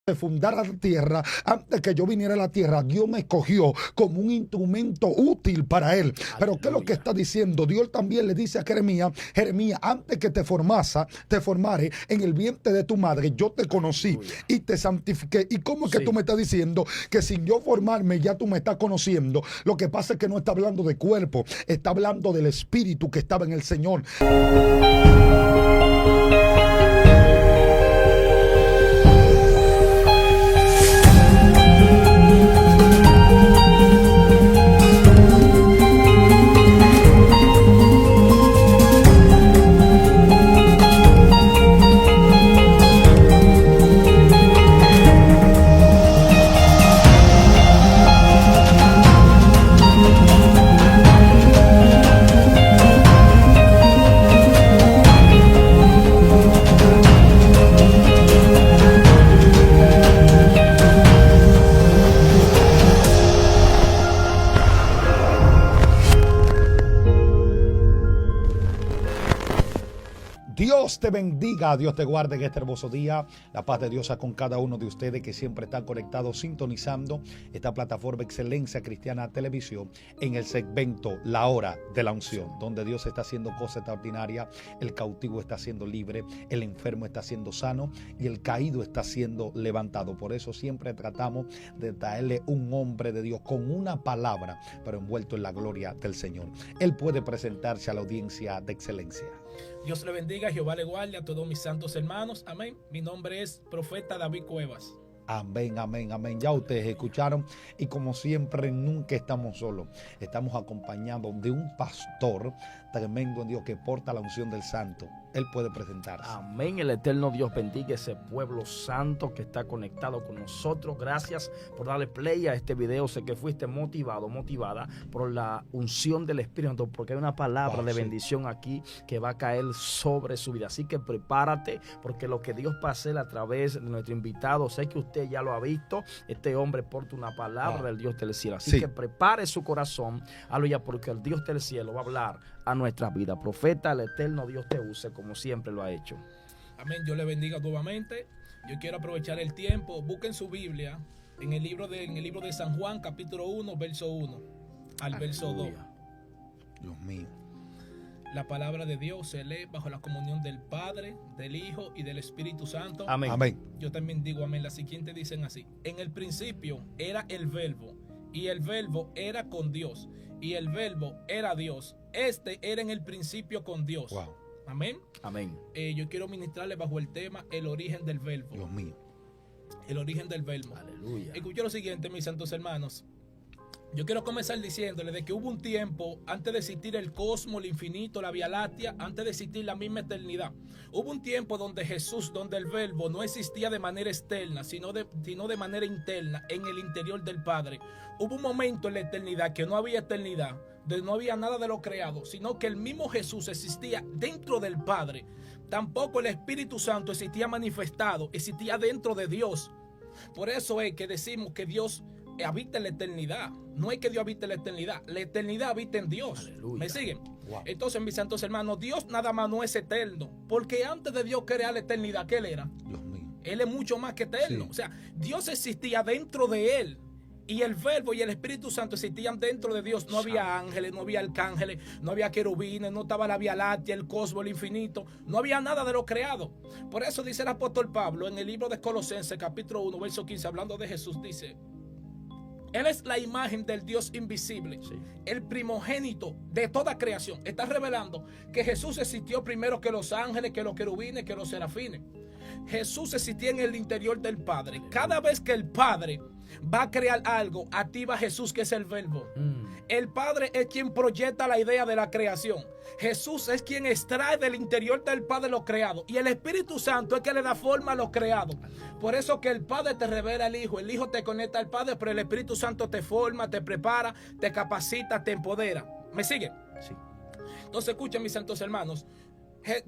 de fundar la tierra, antes que yo viniera a la tierra, Dios me escogió como un instrumento útil para él. Pero ¿qué es lo que está diciendo? Dios también le dice a Jeremías: Jeremías, antes que te formare en el vientre de tu madre, yo te conocí y te santifiqué. ¿Y cómo es que tú me estás diciendo que sin yo formarme ya tú me estás conociendo? Lo que pasa es que no está hablando de cuerpo, está hablando del espíritu que estaba en el Señor. Dios te bendiga, Dios te guarde en este hermoso día. La paz de Dios sea con cada uno de ustedes que siempre están conectados, sintonizando esta plataforma Excelencia Cristiana Televisión en el segmento La Hora de la Unción, donde Dios está haciendo cosas extraordinarias, el cautivo está siendo libre, el enfermo está siendo sano y el caído está siendo levantado. Por eso siempre tratamos de traerle un hombre de Dios con una palabra, pero envuelto en la gloria del Señor. Él puede presentarse a la audiencia de Excelencia. Dios le bendiga, Jehová le guarde a todos mis santos hermanos. Amén. Mi nombre es Profeta David Cuevas. Amén, amén, amén. Ya ustedes escucharon y como siempre nunca estamos solos. Estamos acompañados de un pastor tremendo en Dios que porta la unción del santo. Él puede presentarse. Amén. El eterno Dios bendiga ese pueblo santo que está conectado con nosotros. Gracias por darle play a este video. Sé que fuiste motivada por la unción del Espíritu Santo, porque hay una palabra de bendición aquí que va a caer sobre su vida. Así que prepárate, porque lo que Dios va a hacer a través de nuestro invitado, sé que usted ya lo ha visto. Este hombre porta una palabra del Dios del cielo. Así que prepare su corazón, aleluya, porque el Dios del cielo va a hablar a nuestra vida. Profeta, el eterno Dios te use como siempre lo ha hecho. Amén. Dios le bendiga nuevamente. Yo quiero aprovechar el tiempo. Busquen su Biblia en el libro de San Juan, capítulo 1, verso 1 al verso 2. Dios mío. La palabra de Dios se lee bajo la comunión del Padre, del Hijo y del Espíritu Santo. Amén. Amén. Yo también digo amén. Las siguientes dicen así: en el principio era el Verbo, y el Verbo era con Dios, y el Verbo era Dios. Este era en el principio con Dios. Wow. Amén. Amén. Yo quiero ministrarle bajo el tema el origen del Verbo. Dios mío. El origen del Verbo. Aleluya. Escuchen lo siguiente, mis santos hermanos. Yo quiero comenzar diciéndole de que hubo un tiempo antes de existir el cosmos, el infinito, la Vía Láctea, antes de existir la misma eternidad. Hubo un tiempo donde Jesús, donde el Verbo no existía de manera externa, sino de manera interna, en el interior del Padre. Hubo un momento en la eternidad que no había eternidad, donde no había nada de lo creado, sino que el mismo Jesús existía dentro del Padre. Tampoco el Espíritu Santo existía manifestado, existía dentro de Dios. Por eso es que decimos que Dios habita en la eternidad. No es que Dios habite en la eternidad habita en Dios. Aleluya. ¿Me siguen? Wow. Entonces, mis santos hermanos, Dios nada más no es eterno, porque antes de Dios crear la eternidad, ¿qué Él era? Dios mío. Él es mucho más que eterno. Sí. O sea, Dios existía dentro de Él. Y el Verbo y el Espíritu Santo existían dentro de Dios. No había ángeles, no había arcángeles, no había querubines, no estaba la Vía Láctea, el cosmos, el infinito. No había nada de lo creado. Por eso dice el apóstol Pablo en el libro de Colosenses, capítulo 1, verso 15, hablando de Jesús, dice: Él es la imagen del Dios invisible, el primogénito de toda creación. Está revelando que Jesús existió primero que los ángeles, que los querubines, que los serafines. Jesús existía en el interior del Padre. Cada vez que el Padre va a crear algo, activa a Jesús, que es el Verbo. El Padre es quien proyecta la idea de la creación. Jesús es quien extrae del interior del Padre lo creado. Y el Espíritu Santo es quien le da forma a lo creado. Por eso que el Padre te revela al Hijo, el Hijo te conecta al Padre, pero el Espíritu Santo te forma, te prepara, te capacita, te empodera. ¿Me sigue? Sí. Entonces escuchen, mis santos hermanos.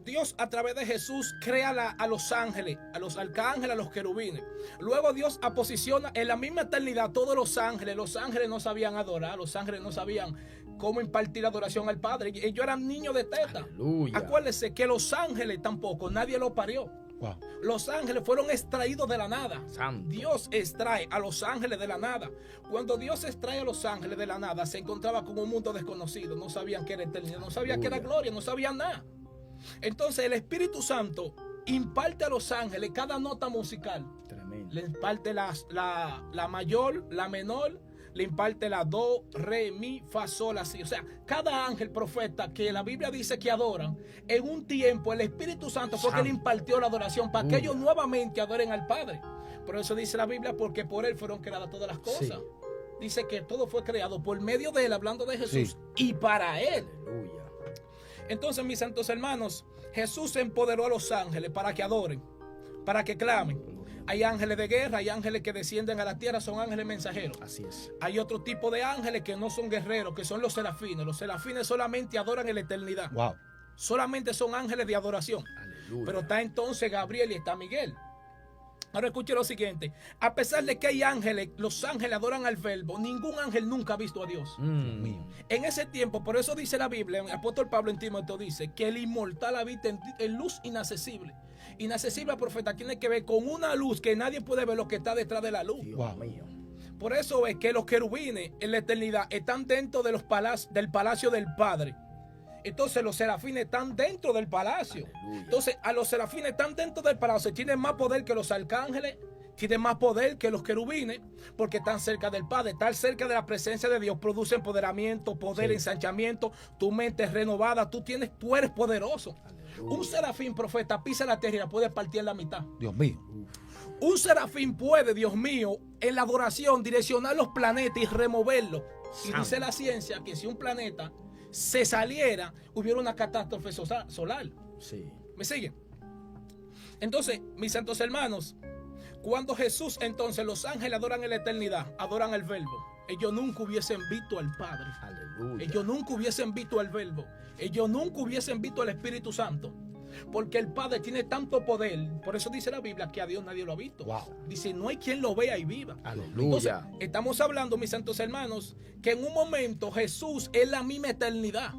Dios a través de Jesús crea a los ángeles, a los arcángeles, a los querubines. Luego Dios posiciona en la misma eternidad todos los ángeles. Los ángeles no sabían adorar, los ángeles no sabían cómo impartir adoración al Padre. Ellos eran niños de teta. Aleluya. Acuérdense que los ángeles tampoco, nadie los parió. Wow. Los ángeles fueron extraídos de la nada. Santo. Dios extrae a los ángeles de la nada. Cuando Dios extrae a los ángeles de la nada, se encontraba con un mundo desconocido. No sabían qué era eternidad, no sabían qué era gloria, no sabían nada. Entonces el Espíritu Santo imparte a los ángeles cada nota musical. Tremendo. Le imparte la mayor, la menor, le imparte la do, re, mi, fa, sol, así. O sea, cada ángel profeta que la Biblia dice que adoran, en un tiempo el Espíritu Santo fue que le impartió la adoración para que ellos nuevamente adoren al Padre. Por eso dice la Biblia, porque por Él fueron creadas todas las cosas. Sí. Dice que todo fue creado por medio de Él, hablando de Jesús, Sí. y para Él. Aleluya. Entonces, mis santos hermanos, Jesús empoderó a los ángeles para que adoren, para que clamen. Hay ángeles de guerra, hay ángeles que descienden a la tierra, son ángeles mensajeros. Así es. Hay otro tipo de ángeles que no son guerreros, que son los serafines. Los serafines solamente adoran en la eternidad. Wow. Solamente son ángeles de adoración. Aleluya. Pero está entonces Gabriel y está Miguel. Ahora escuche lo siguiente. A pesar de que hay ángeles, los ángeles adoran al Verbo, ningún ángel nunca ha visto a Dios. Mío. En ese tiempo, por eso dice la Biblia, el apóstol Pablo en Timoteo dice que el inmortal habita en luz inaccesible. Inaccesible, profeta, tiene que ver con una luz que nadie puede ver lo que está detrás de la luz. Dios Wow. mío. Por eso es que los querubines en la eternidad están dentro de del palacio del Padre. Entonces los serafines están dentro del palacio. Aleluya. Entonces a los serafines están dentro del palacio. Tienen más poder que los arcángeles. Tienen más poder que los querubines. Porque están cerca del Padre. Están cerca de la presencia de Dios. Produce empoderamiento, poder, Sí. ensanchamiento. Tu mente es renovada. Tú eres poderoso. Aleluya. Un serafín, profeta, pisa la tierra y la puede partir en la mitad. Dios mío. Un serafín puede, Dios mío, en la adoración direccionar los planetas y removerlos. Y Santo. dice la ciencia que si un planeta se saliera, hubiera una catástrofe solar. Sí. ¿Me siguen? Entonces, mis santos hermanos, cuando Jesús, entonces los ángeles adoran en la eternidad, adoran al Verbo. Ellos nunca hubiesen visto al Padre. Aleluya. Ellos nunca hubiesen visto al Verbo. Ellos nunca hubiesen visto al Espíritu Santo. Porque el Padre tiene tanto poder. Por eso dice la Biblia que a Dios nadie lo ha visto. Wow. Dice, no hay quien lo vea y viva. Aleluya. Entonces, estamos hablando, mis santos hermanos, que en un momento Jesús es la misma eternidad.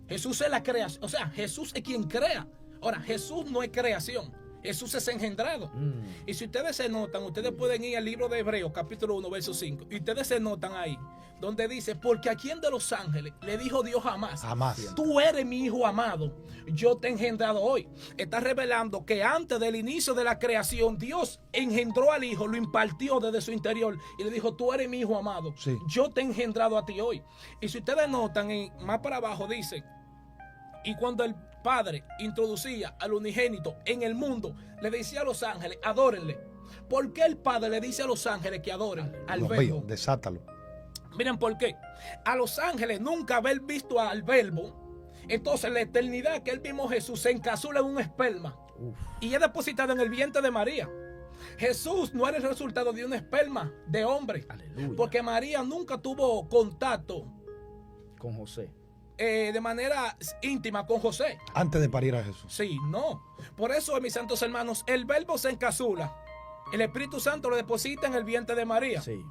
Jesús es la creación. O sea, Jesús es quien crea. Ahora, Jesús no es creación. Jesús es engendrado. Y si ustedes se notan, ustedes pueden ir al libro de Hebreos, capítulo 1, verso 5. Y ustedes se notan ahí, donde dice, porque a quién de los ángeles le dijo Dios jamás, Jamás. tú eres mi hijo amado, yo te he engendrado hoy. Está revelando que antes del inicio de la creación, Dios engendró al hijo, lo impartió desde su interior y le dijo, tú eres mi hijo amado, Sí. yo te he engendrado a ti hoy. Y si ustedes notan, más para abajo dice, y cuando el Padre introducía al unigénito en el mundo, le decía a los ángeles, adórenle. ¿Por qué el Padre le dice a los ángeles que adoren al Dios Verbo? mío, desátalo. Miren por qué. A los ángeles nunca haber visto al Verbo, entonces la eternidad que el mismo Jesús se encapsula en un esperma Uf. y es depositado en el vientre de María. Jesús no era el resultado de un esperma de hombre, Aleluya. porque María nunca tuvo contacto Con José. de manera íntima con José. Antes de parir a Jesús. Sí, no. Por eso, mis santos hermanos, el Verbo se encapsula. El Espíritu Santo lo deposita en el vientre de María. Sí.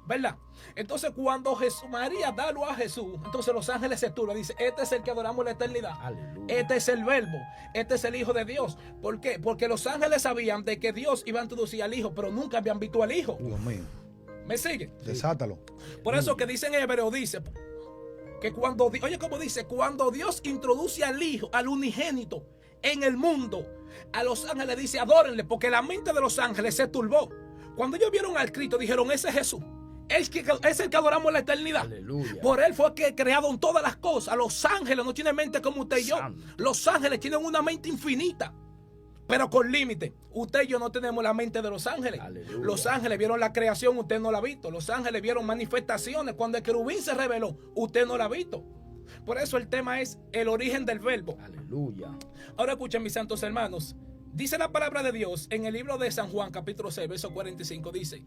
¿Verdad? Entonces, cuando María da luz a Jesús, entonces los ángeles se turban. Dice, este es el que adoramos en la eternidad. Aleluya. Este es el Verbo. Este es el Hijo de Dios. ¿Por qué? Porque los ángeles sabían de que Dios iba a introducir al Hijo, pero nunca habían visto al Hijo. Dios mío. ¿Me siguen? Desátalo. Por eso que dicen en Hebreo, dice que cuando, oye, como dice, cuando Dios introduce al Hijo, al unigénito, en el mundo, a los ángeles dice, adórenle, porque la mente de los ángeles se turbó. Cuando ellos vieron al Cristo, dijeron, ese es Jesús. Es el que adoramos en la eternidad. Aleluya. Por él fue que crearon todas las cosas. Los ángeles no tienen mente como usted y yo. Santo. Los ángeles tienen una mente infinita, pero con límite. Usted y yo no tenemos la mente de los ángeles. Aleluya. Los ángeles vieron la creación, usted no la ha visto. Los ángeles vieron manifestaciones. Cuando el querubín se reveló, usted no la ha visto. Por eso el tema es el origen del Verbo. Aleluya. Ahora escuchen, mis santos hermanos. Dice la palabra de Dios en el libro de San Juan, capítulo 6, verso 45. Dice,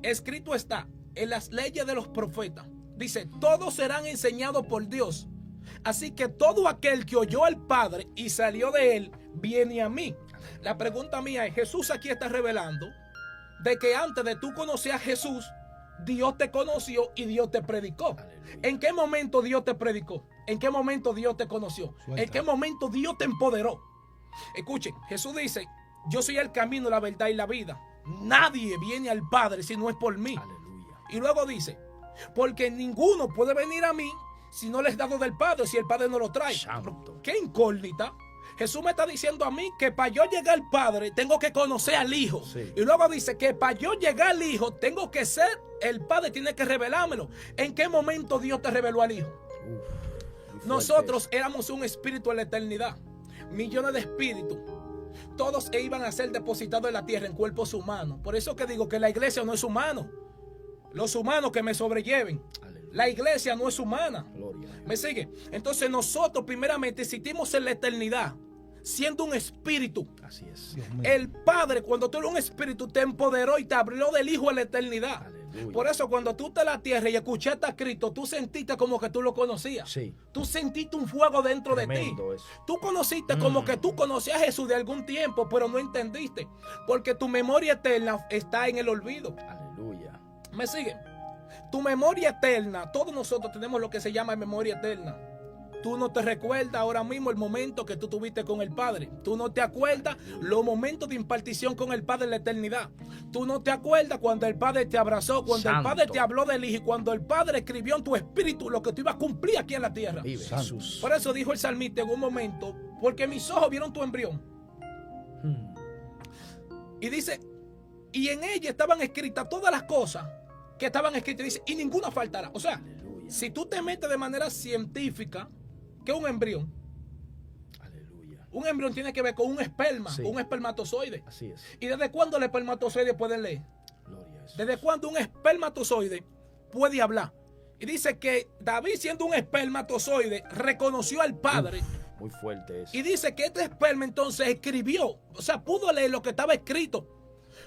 escrito está en las leyes de los profetas. Dice, todos serán enseñados por Dios. Así que todo aquel que oyó al Padre y salió de él, viene a mí. La pregunta mía es, Jesús aquí está revelando de que antes de tú conocer a Jesús, Dios te conoció y Dios te predicó. Aleluya. ¿En qué momento Dios te predicó? ¿En qué momento Dios te conoció? Suelta. ¿En qué momento Dios te empoderó? Escuchen, Jesús dice, yo soy el camino, la verdad y la vida. Nadie viene al Padre si no es por mí. Aleluya. Y luego dice, porque ninguno puede venir a mí si no les he dado del Padre, si el Padre no lo trae. Santo. ¿Qué incógnita? Jesús me está diciendo a mí que para yo llegar al Padre tengo que conocer al Hijo. Sí. Y luego dice que para yo llegar al Hijo tengo que ser, el Padre tiene que revelármelo. ¿En qué momento Dios te reveló al Hijo? Muy fuerte Nosotros eso. éramos un espíritu en la eternidad. Millones de espíritus. Todos iban a ser depositados en la tierra en cuerpos humanos. Por eso que digo que la iglesia no es humano. Los humanos que me sobrelleven. Aleluya. La iglesia no es humana. Gloria a Dios. ¿Me sigue? Entonces nosotros primeramente existimos en la eternidad, siendo un espíritu. Así es. Dios mío. El Padre, cuando tú eres un espíritu, te empoderó y te abrió del Hijo en la eternidad. Aleluya. Por eso cuando tú estás en la tierra y escuchaste a Cristo, tú sentiste como que tú lo conocías. Sí. Tú sentiste un fuego dentro de ti. Tremendo eso. Tú conociste como que tú conocías a Jesús de algún tiempo, pero no entendiste. Porque tu memoria eterna está en el olvido. Aleluya. ¿Me siguen? Tu memoria eterna, todos nosotros tenemos lo que se llama memoria eterna. Tú no te recuerdas ahora mismo el momento que tú tuviste con el Padre. Tú no te acuerdas los momentos de impartición con el Padre en la eternidad. Tú no te acuerdas cuando el Padre te abrazó, cuando el Santo. Padre te habló del Hijo y cuando el Padre escribió en tu espíritu lo que tú ibas a cumplir aquí en la tierra. Vive Santo. Jesús. Por eso dijo el salmista en un momento, porque mis ojos vieron tu embrión. Mm. Y dice, y en ella estaban escritas todas las cosas que estaban escritas. Dice, y ninguna faltará. O sea, Aleluya. si tú te metes de manera científica, ¿qué es un embrión? Aleluya. Un embrión tiene que ver con un esperma, Sí. un espermatozoide. Así es. ¿Y desde cuándo el espermatozoide puede leer? Gloria a Jesús. ¿Desde cuándo un espermatozoide puede hablar? Y dice que David, siendo un espermatozoide, reconoció al Padre. Muy fuerte eso. Y dice que este esperma entonces escribió, o sea, pudo leer lo que estaba escrito.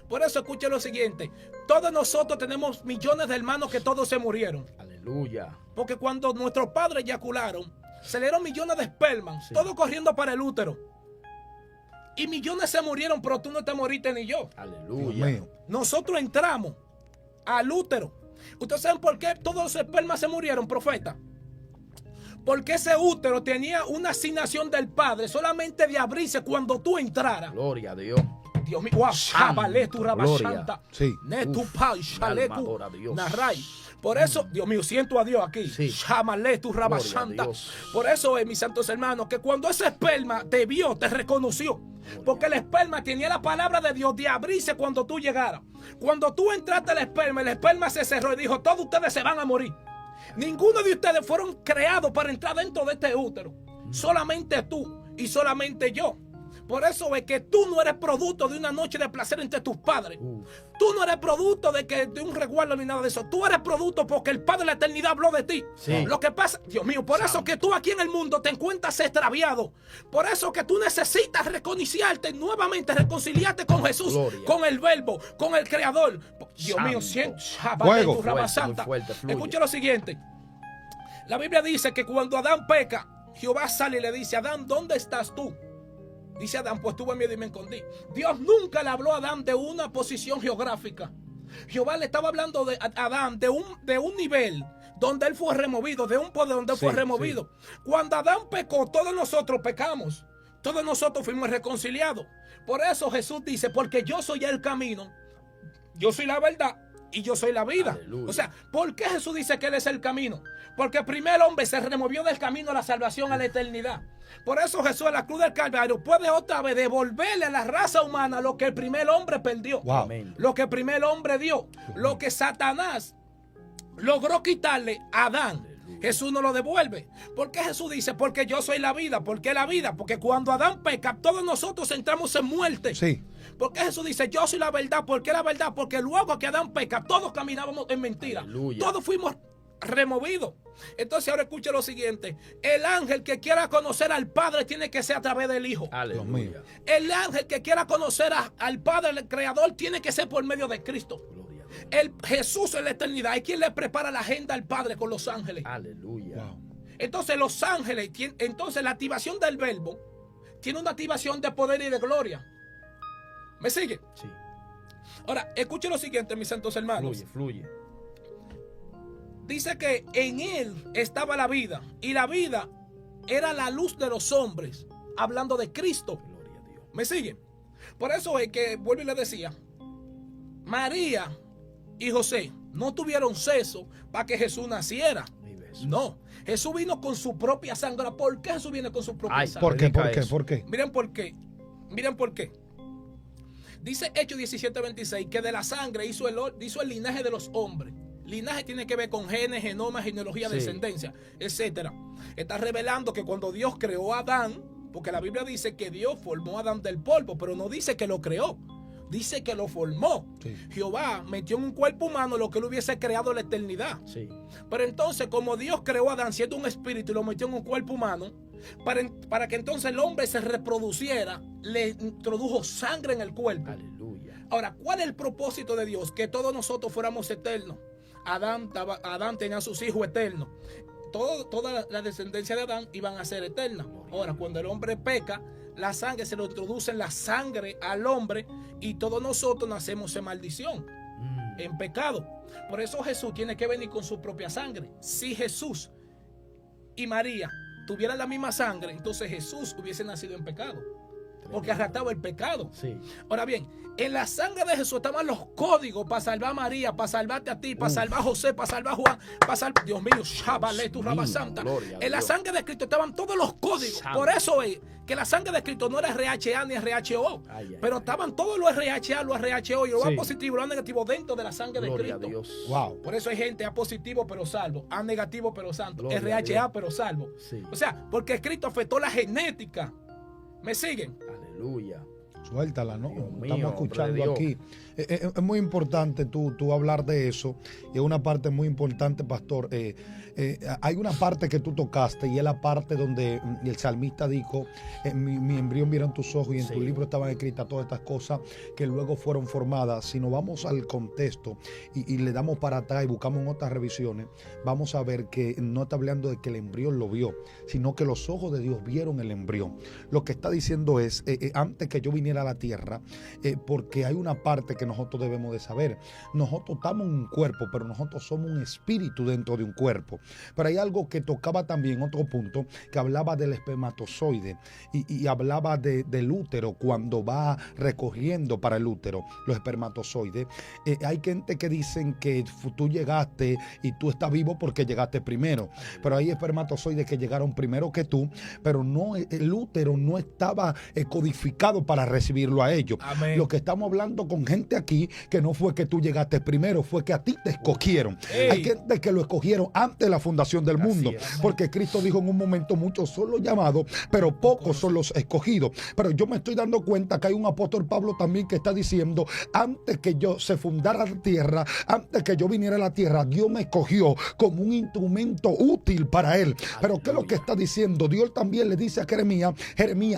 Por eso escuche lo siguiente, todos nosotros tenemos millones de hermanos que todos se murieron. Aleluya. Porque cuando nuestros padres eyacularon, se le dieron millones de espermas, Sí. todos corriendo para el útero. Y millones se murieron, pero tú no te moriste ni yo. Dios Aleluya. mío. Nosotros entramos al útero. ¿Ustedes saben por qué todos los espermas se murieron, profeta? Porque ese útero tenía una asignación del Padre solamente de abrirse cuando tú entraras. Gloria a Dios. Dios mío, wow, Santo, Shabale tu Rabashanta, gloria. Sí. Netu Pai, Shale alma tu adora a Dios. Narray. Por eso, Dios mío, siento a Dios aquí. Sí. Shamale tu Gloria a Rabashanta. Dios. Por eso, mis santos hermanos, que cuando ese esperma te vio, te reconoció. Porque el esperma tenía la palabra de Dios de abrirse cuando tú llegaras. Cuando tú entraste al esperma, el esperma se cerró y dijo, todos ustedes se van a morir. Ninguno de ustedes fueron creados para entrar dentro de este útero. Solamente tú y solamente yo. Por eso es que tú no eres producto de una noche de placer entre tus padres. Uf. Tú no eres producto de un resguardo ni nada de eso. Tú eres producto porque el Padre de la eternidad habló de ti. Sí. Lo que pasa, Dios mío, por eso que tú aquí en el mundo te encuentras extraviado. Por eso que tú necesitas reconciliarte nuevamente, reconciliarte con Jesús, Gloria. con el Verbo, con el Creador. Dios mío, Santo. Fuego. tu rama Fuerte, santa. muy fuerte, fluye. Escucha lo siguiente. La Biblia dice que cuando Adán peca, Jehová sale y le dice, Adán, ¿dónde estás tú? Dice Adán, pues tuve miedo y me escondí. Dios nunca le habló a Adán de una posición geográfica. Jehová le estaba hablando a Adán de un nivel donde él fue removido, de un poder donde él fue Sí, removido. Cuando Adán pecó, todos nosotros pecamos. Todos nosotros fuimos reconciliados. Por eso Jesús dice, porque yo soy el camino, yo soy la verdad y yo soy la vida. Aleluya. O sea, ¿por qué Jesús dice que Él es el camino? Porque el primer hombre se removió del camino a la salvación, a la eternidad. Por eso Jesús a la cruz del Calvario puede otra vez devolverle a la raza humana lo que el primer hombre perdió. Wow. Amén. Lo que el primer hombre dio. Lo que Satanás logró quitarle a Adán. Jesús no lo devuelve. ¿Por qué Jesús dice? Porque yo soy la vida. ¿Por qué la vida? Porque cuando Adán peca, todos nosotros entramos en muerte. Sí. ¿Por qué Jesús dice yo soy la verdad? ¿Por qué la verdad? Porque luego que Adán peca, todos caminábamos en mentira. Aleluya. Todos fuimos removidos. Entonces ahora escuche lo siguiente. El ángel que quiera conocer al Padre tiene que ser a través del Hijo. Aleluya. El ángel que quiera conocer al Padre, el Creador, tiene que ser por medio de Cristo. Gloria a Dios. El Jesús en la eternidad es quien le prepara la agenda al Padre con los ángeles. Aleluya. Wow. Entonces los ángeles, entonces la activación del verbo tiene una activación de poder y de gloria. ¿Me sigue? Sí. Ahora, escuche lo siguiente, mis santos hermanos. Fluye, fluye. Dice que en él estaba la vida y la vida era la luz de los hombres, hablando de Cristo. Gloria a ¿Me siguen? Por eso es que, vuelvo y le decía, María y José no tuvieron sexo para que Jesús naciera. No, Jesús vino con su propia sangre. ¿Por qué Jesús viene con su propia sangre? ¿Por qué? ¿Por qué? ¿Por qué? Miren por qué. Miren por qué. Dice Hechos 17:26 que de la sangre hizo el linaje de los hombres. Linaje tiene que ver con genes, genoma, genealogía, Sí. descendencia, etcétera. Está revelando que cuando Dios creó a Adán, porque la Biblia dice que Dios formó a Adán del polvo, pero no dice que lo creó, dice que lo formó. Sí. Jehová metió en un cuerpo humano lo que él hubiese creado en la eternidad. Sí. Pero entonces, como Dios creó a Adán siendo un espíritu y lo metió en un cuerpo humano, para que entonces el hombre se reproduciera, le introdujo sangre en el cuerpo. Aleluya. Ahora, ¿cuál es el propósito de Dios? Que todos nosotros fuéramos eternos. Adán tenía sus hijos eternos. Toda la descendencia de Adán iban a ser eternas. Ahora, cuando el hombre peca, la sangre se lo introduce en la sangre al hombre y todos nosotros nacemos en maldición, en pecado. Por eso Jesús tiene que venir con su propia sangre. Si Jesús y María tuvieran la misma sangre, entonces Jesús hubiese nacido en pecado, porque arrastraba el pecado. Sí. Ahora bien, en la sangre de Jesús estaban los códigos para salvar a María, para salvarte a ti, para salvar a José, para salvar a Juan, para salvar, Dios mío, Shabale, tu Raba Santa. Gloria a En la Dios. sangre de Cristo estaban todos los códigos. Santo. Por eso es que la sangre de Cristo no era RHA ni RHO, Ay, ay, pero ay. estaban todos los RHA, los RHO y los Sí. A positivo y los A negativo dentro de la sangre de Gloria a Cristo. Dios. Wow. Por eso hay gente A positivo pero salvo, A negativo pero santo, Gloria a RHA Dios. pero salvo. Sí. O sea, porque Cristo afectó la genética. ¿Me siguen? Aleluya. Suéltala, ¿no? Dios mío, Estamos escuchando hombre de aquí. Es muy importante tú hablar de eso. Y es una parte muy importante, pastor. Hay una parte que tú tocaste y es la parte donde el salmista dijo, mi embrión vieron tus ojos y en Sí. tu libro estaban escritas todas estas cosas que luego fueron formadas. Si nos vamos al contexto y le damos para atrás y buscamos en otras revisiones, vamos a ver que no está hablando de que el embrión lo vio, sino que los ojos de Dios vieron el embrión. Lo que está diciendo es, antes que yo viniera a la tierra, porque hay una parte que nosotros debemos de saber. Nosotros estamos en un cuerpo, pero nosotros somos un espíritu dentro de un cuerpo. Pero hay algo que tocaba también, otro punto, que hablaba del espermatozoide y hablaba del útero cuando va recogiendo para el útero los espermatozoides. Hay gente que dicen que tú llegaste y tú estás vivo porque llegaste primero, pero hay espermatozoides que llegaron primero que tú, pero no, el útero no estaba codificado para recibirlo a ellos. Amén. Lo que estamos hablando con gente aquí, que no fue que tú llegaste primero, fue que a ti te escogieron. Ey. Hay gente que lo escogieron antes de la fundación del mundo, es. porque Cristo dijo en un momento, muchos son los llamados, pero pocos son los escogidos. Pero yo me estoy dando cuenta que hay un apóstol Pablo también que está diciendo, antes que yo se fundara la tierra, antes que yo viniera a la tierra, Dios me escogió como un instrumento útil para él. Pero ¿qué es lo que está diciendo? Dios también le dice a Jeremías,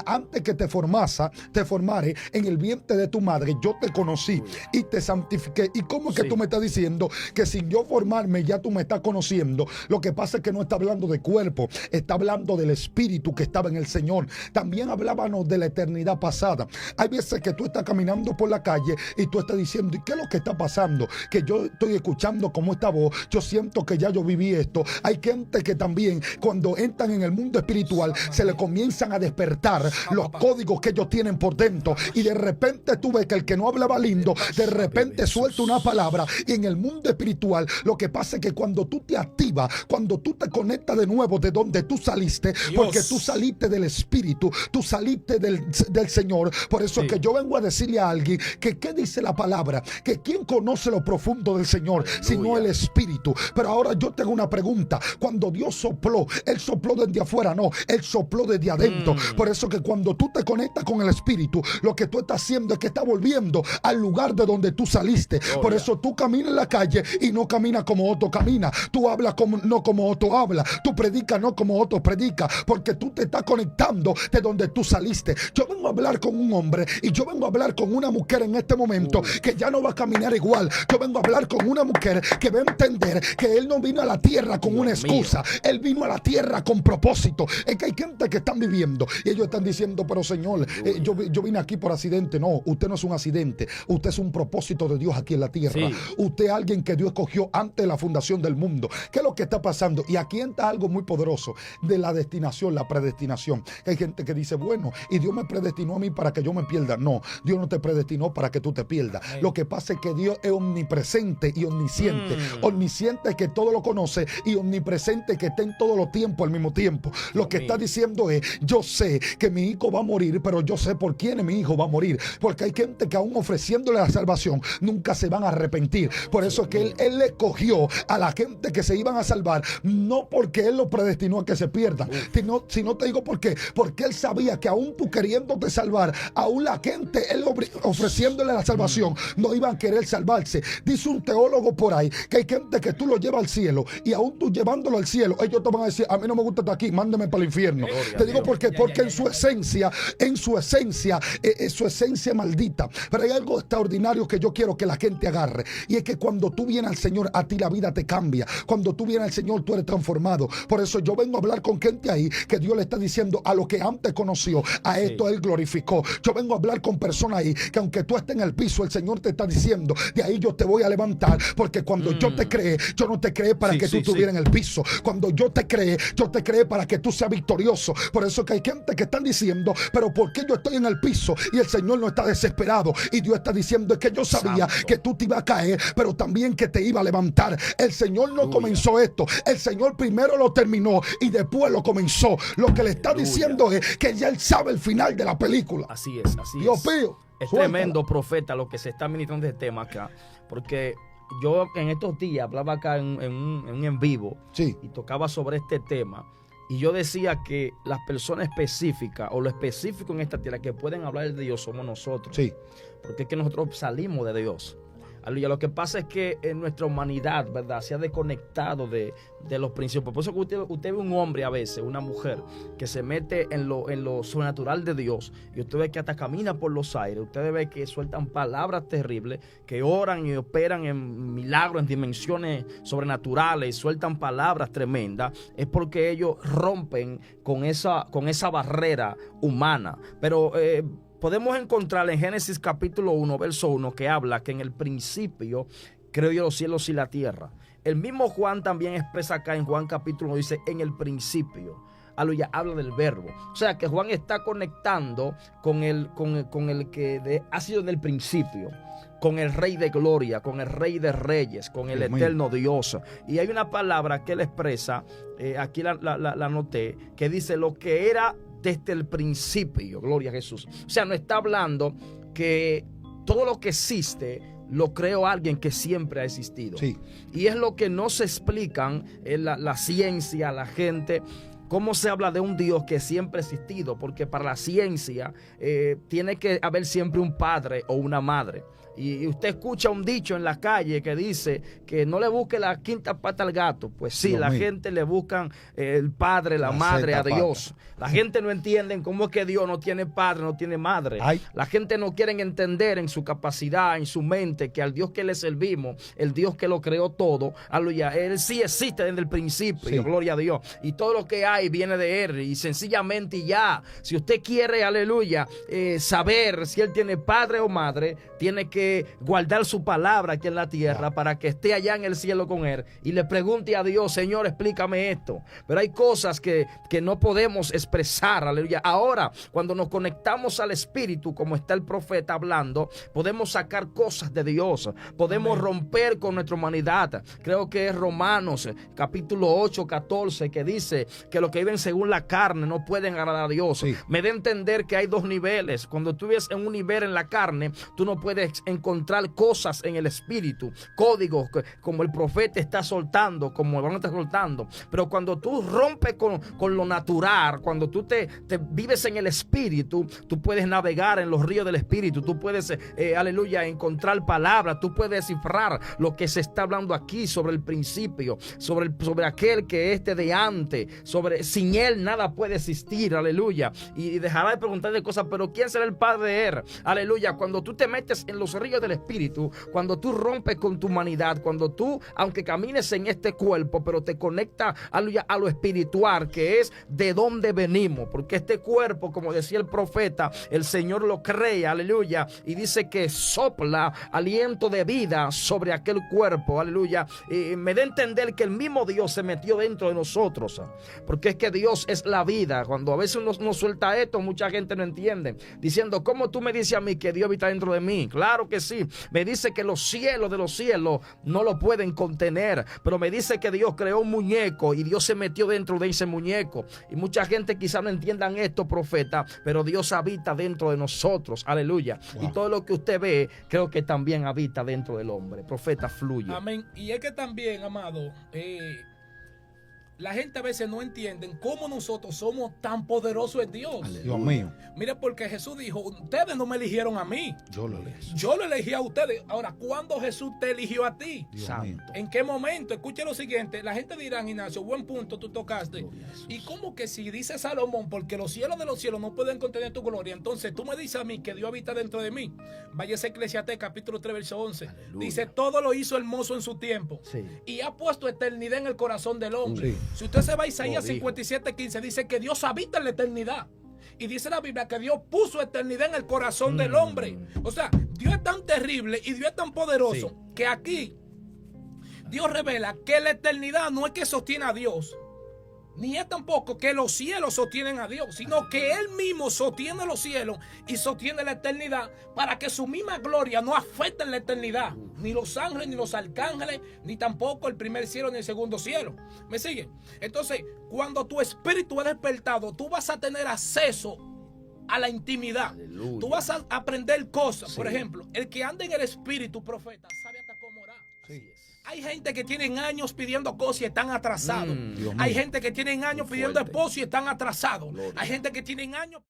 antes que te formare en el vientre de tu madre, yo te conocí y te santifiqué. ¿Y cómo es que Sí. tú me estás diciendo que sin yo formarme ya tú me estás conociendo? Lo que pasa es que no está hablando de cuerpo, está hablando del espíritu que estaba en el Señor. También hablábamos de la eternidad pasada. Hay veces que tú estás caminando por la calle y tú estás diciendo, ¿y qué es lo que está pasando? Que yo estoy escuchando como esta voz, yo siento que ya yo viví esto. Hay gente que también cuando entran en el mundo espiritual se le comienzan a despertar los códigos que ellos tienen por dentro y de repente tú ves que el que no hablaba lindo de repente suelta una palabra. Y en el mundo espiritual lo que pasa es que cuando tú te activas, cuando tú te conectas de nuevo de donde tú saliste, porque tú saliste del espíritu, tú saliste del Señor. Por eso es que yo vengo a decirle a alguien que qué dice la palabra, que quién conoce lo profundo del Señor, sino el espíritu. Pero ahora yo tengo una pregunta. Cuando Dios sopló, Él sopló desde afuera, no, Él sopló desde adentro. Por eso que cuando tú te conectas con el espíritu, lo que tú estás haciendo es que estás volviendo al lugar de donde tú saliste. Por eso tú caminas en la calle y no caminas como otro camina. Tú hablas no como otro habla. Tú predicas no como otro predica. Porque tú te estás conectando de donde tú saliste. Yo vengo a hablar con un hombre y yo vengo a hablar con una mujer en este momento que ya no va a caminar igual. Yo vengo a hablar con una mujer que va a entender que él no vino a la tierra con una excusa. Él vino a la tierra con propósito. Es que hay gente que están viviendo y ellos están diciendo, pero Señor, yo vine aquí por accidente. No, usted no es un accidente. Usted es un propósito de Dios aquí en la tierra. Sí. Usted es alguien que Dios escogió antes de la fundación del mundo. ¿Qué es lo que está pasando? Y aquí entra algo muy poderoso de la destinación, la predestinación. Hay gente que dice, bueno, y Dios me predestinó a mí para que yo me pierda. No, Dios no te predestinó para que tú te pierdas. Lo que pasa es que Dios es omnipresente y omnisciente. Omnisciente es que todo lo conoce y omnipresente que está en todos los tiempos al mismo tiempo. Lo que está diciendo es, yo sé que mi hijo va a morir, pero yo sé por quién mi hijo va a morir. Porque hay gente que aún ofreciéndole la salvación, nunca se van a arrepentir. Por eso es que él le escogió a la gente que se iban a salvar, no porque Él lo predestinó a que se pierdan, sino te digo por qué. Porque Él sabía que aún tú queriéndote salvar, aún la gente, Él ofreciéndole la salvación, no iban a querer salvarse. Dice un teólogo por ahí que hay gente que tú lo llevas al cielo y aún tú llevándolo al cielo, ellos te van a decir, a mí no me gusta estar aquí, mándeme para el infierno. Te digo por qué, porque en su esencia maldita. Pero hay algo extraordinario que yo quiero que la gente agarre, y es que cuando tú vienes al Señor, a ti la vida te cambia. Cuando tú vienes al Señor, tú eres transformado. Por eso yo vengo a hablar con gente ahí que Dios le está diciendo, a lo que antes conoció, a esto Él glorificó. Yo vengo a hablar con personas ahí que aunque tú estés en el piso, el Señor te está diciendo, de ahí yo te voy a levantar, porque cuando yo te creé, yo no te creé para que tú estuvieras en el piso. Cuando yo te creé para que tú seas victorioso. Por eso que hay gente que están diciendo, pero ¿por qué yo estoy en el piso? Y el Señor no está desesperado, y Dios está diciendo, es que yo sabía que tú te ibas a caer, pero también que te iba a levantar. El Señor no comenzó esto, el Señor primero lo terminó y después lo comenzó. Lo que le está diciendo es que ya Él sabe el final de la película. Así es, así Dios es. mío, Es suéltala. tremendo, profeta, lo que se está ministrando este tema acá, porque yo en estos días hablaba acá en un en vivo y tocaba sobre este tema, y yo decía que las personas específicas o lo específico en esta tierra que pueden hablar de Dios somos nosotros, porque es que nosotros salimos de Dios. Aleluya. Lo que pasa es que en nuestra humanidad, ¿verdad?, se ha desconectado de los principios. Por eso que usted ve un hombre a veces, una mujer, que se mete en lo sobrenatural de Dios, y usted ve que hasta camina por los aires, usted ve que sueltan palabras terribles, que oran y operan en milagros, en dimensiones sobrenaturales, y sueltan palabras tremendas, es porque ellos rompen con esa barrera humana. Pero podemos encontrar en Génesis capítulo 1, verso 1, que habla que en el principio creó Dios los cielos y la tierra. El mismo Juan también expresa acá en Juan capítulo 1, dice en el principio. Aleluya, habla del verbo. O sea que Juan está conectando con el que ha sido en el principio, con el Rey de Gloria, con el Rey de Reyes, con el eterno Dios. Y hay una palabra que él expresa, aquí la anoté, que dice lo que era desde el principio. Gloria a Jesús. O sea, no está hablando que todo lo que existe lo creó alguien que siempre ha existido. Y es lo que no se explican en la ciencia, la gente. ¿Cómo se habla de un Dios que siempre ha existido? Porque para la ciencia tiene que haber siempre un padre o una madre. Y usted escucha un dicho en la calle que dice que no le busque la quinta pata al gato. Pues sí, Dios mío. Gente le buscan el padre, la madre a Dios. La gente no entiende cómo es que Dios no tiene padre, no tiene madre. La gente no quiere entender en su capacidad, en su mente, que al Dios que le servimos, el Dios que lo creó todo, aleluya, Él sí existe desde el principio, gloria a Dios. Y todo lo que hay viene de Él. Y sencillamente ya, si usted quiere, aleluya, saber si Él tiene padre o madre, tiene que guardar su palabra aquí en la tierra para que esté allá en el cielo con Él y le pregunte a Dios, Señor, explícame esto. Pero hay cosas que no podemos expresar, aleluya. Ahora, cuando nos conectamos al Espíritu, como está el profeta hablando, podemos sacar cosas de Dios, podemos romper con nuestra humanidad. Creo que es Romanos capítulo 8, 14, que dice que los que viven según la carne no pueden agradar a Dios. Me da a entender que hay dos niveles. Cuando tú vives en un nivel en la carne, tú no puedes encontrar cosas en el espíritu, códigos como el profeta está soltando, como el varón está soltando. Pero cuando tú rompes con lo natural, cuando tú te vives en el espíritu, tú puedes navegar en los ríos del espíritu, tú puedes, aleluya, encontrar palabras, tú puedes descifrar lo que se está hablando aquí sobre el principio, sobre aquel que es de antes, sin él nada puede existir, aleluya. Y dejará de preguntarle cosas, pero ¿quién será el padre de él? Aleluya. Cuando tú te metes en los ríos ríos del Espíritu, cuando tú rompes con tu humanidad, cuando tú, aunque camines en este cuerpo, pero te conecta a lo espiritual, que es de dónde venimos, porque este cuerpo, como decía el profeta, el Señor lo crea, aleluya, y dice que sopla aliento de vida sobre aquel cuerpo, aleluya, y me da a entender que el mismo Dios se metió dentro de nosotros, porque es que Dios es la vida. Cuando a veces uno suelta esto, mucha gente no entiende, diciendo, ¿cómo tú me dices a mí que Dios habita dentro de mí? Claro que sí, me dice que los cielos de los cielos no lo pueden contener, pero me dice que Dios creó un muñeco y Dios se metió dentro de ese muñeco, y mucha gente quizá no entiendan esto, profeta, pero Dios habita dentro de nosotros, aleluya, y todo lo que usted ve, creo que también habita dentro del hombre. Profeta, fluye. Amén. Y es que también, amado, la gente a veces no entiende cómo nosotros somos tan poderosos en Dios. Dios mío. Mire, porque Jesús dijo, ustedes no me eligieron a mí. Yo lo elegí. Yo lo elegí a ustedes. Ahora, ¿cuándo Jesús te eligió a ti? Dios Santo. mío. ¿En qué momento? Escuche lo siguiente. La gente dirá, Ignacio, buen punto tú tocaste. Y como que si dice Salomón, porque los cielos de los cielos no pueden contener tu gloria, entonces tú me dices a mí que Dios habita dentro de mí. Vaya a Eclesiastés capítulo 3, verso 11. Aleluya. Dice, todo lo hizo hermoso en su tiempo. Sí. Y ha puesto eternidad en el corazón del hombre. Sí. Si usted se va a Isaías Lo dijo. 57:15, dice que Dios habita en la eternidad. Y dice la Biblia que Dios puso eternidad en el corazón del hombre. O sea, Dios es tan terrible y Dios es tan poderoso que aquí Dios revela que la eternidad no es que sostiene a Dios, ni es tampoco que los cielos sostienen a Dios, sino que Él mismo sostiene los cielos y sostiene la eternidad para que su misma gloria no afecte en la eternidad. Ni los ángeles, ni los arcángeles, ni tampoco el primer cielo, ni el segundo cielo. ¿Me sigue? Entonces, cuando tu espíritu es despertado, tú vas a tener acceso a la intimidad. Aleluya. Tú vas a aprender cosas. Sí. Por ejemplo, el que anda en el espíritu, profeta, sabe hasta cómo orar. Sí. Hay gente que tienen años pidiendo cosas y están atrasados. Dios Hay mío. gente que tienen años Muy pidiendo fuerte. esposo y están atrasados. Gloria. Hay gente que tienen años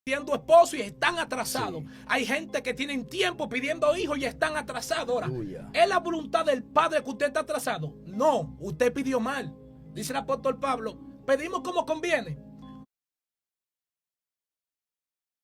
pidiendo esposo y están atrasados. Sí. Hay gente que tienen tiempo pidiendo hijos y están atrasados. Ahora, Aleluya. ¿es la voluntad del Padre que usted está atrasado? No, usted pidió mal. Dice el apóstol Pablo, pedimos como conviene.